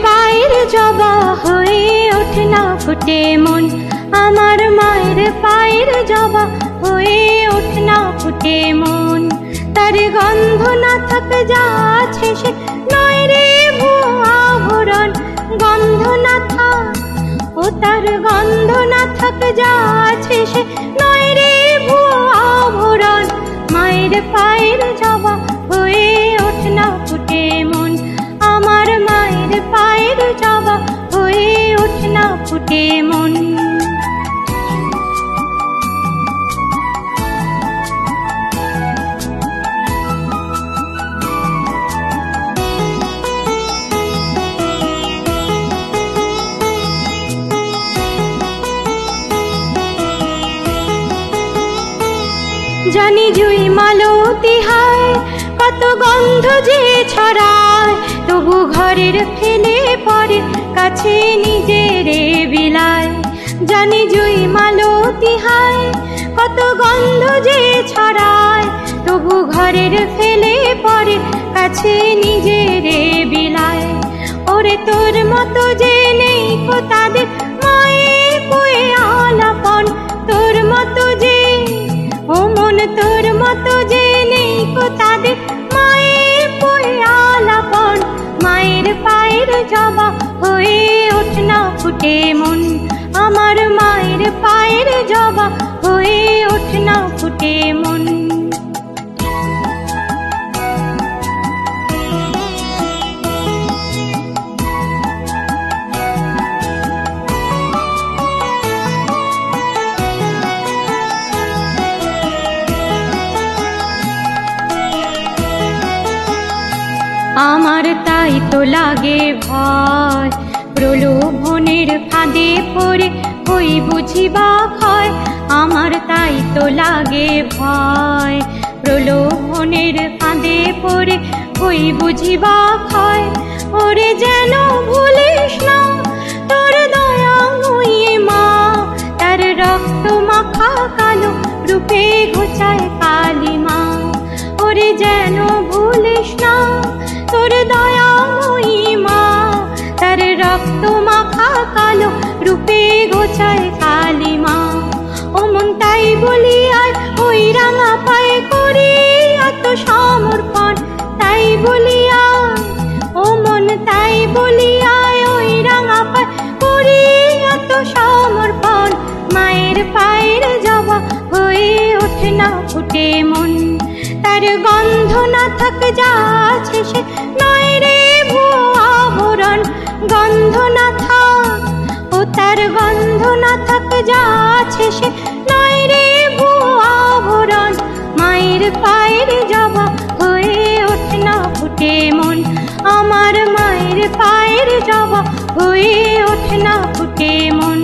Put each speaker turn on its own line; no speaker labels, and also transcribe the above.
পায়ের জবা হয়ে ওঠে না ফুটে মন, আমার মায়ের পায়ের জবা হয়ে ওঠে না ফুটে মন। তার গন্ধ না থাকে যা আছে সে নয় রে ভুয়া আভরণ, গন্ধ না থাক ও তার গন্ধ না থাকে যা আছে সে নয় রে ভুয়া আভরণ। মায়ের পায়ের জবা হয়ে ওঠে না ফুটে মন, আমার মায়ের পায়ের জবা হয়ে ওঠে না ফুটে মন। জানি জুই মালতী হায় কত গন্ধ যে ছড়ায়, তবু ঘরের ফেলে পরে কাছে নিজের বিলায়। জানি জুই মালতী হায় কত গন্ধ যে ছড়ায়, তবু ঘরের ফেলে পরে কাছে নিজের বিলায়। ওরে তোর মতো যে নেই কো তাদের মায়ে কোয়ে আলাপন, তোর মতো যে ও মন তোর মতো যে নেই কো তাদের মায়ে কোয়ে আলাপন। মায়ের পায়ের জবা হয়ে ওঠে না ফুটে মন, আমার মায়ের পায়ের জবা হয়ে ওঠে না ফুটে মন। আমার তাই তো লাগে ভয়, প্রলোভনের ফাঁদে পড়ে হই বুঝিবা ক্ষয়। আমার তাই তো লাগে ভয়, প্রলোভনের ফাঁদে পড়ে হই বুঝিবা ক্ষয়। ওরে যেন ভুলিস না তোর দয়া হইয়ে মা, তার রক্ত মাখা কালো রূপে ঘোচায় কালী মা। ওরে যেন ভুলিস না তোর দয়া হইয়ে মা, তার রক্ত মাখা কালো রূপে ঘোচায় কালী মা। ও মন তাই বলি আর ওই রাঙা পায়ে করি আত্মসমর্পণ, তাই বলি আর ও মন তাই বলি আয় ওই রাঙা পায়ে করি আত্মসমর্পণ। মায়ের পায়ের জবা হয়ে ওঠে না ফুটে মন, তার গন্ধ না থাক যা আছে সে নয় রে ভুয়া আভরণ, গন্ধ না থাক ও তার গন্ধ না থাক যা আছে সে নয় রে ভুয়া আভরণ। মায়ের পায়ের জবা হয়ে ওঠে না ফুটে মন, আমার মায়ের পায়ের জবা হয়ে ওঠে না ফুটে মন।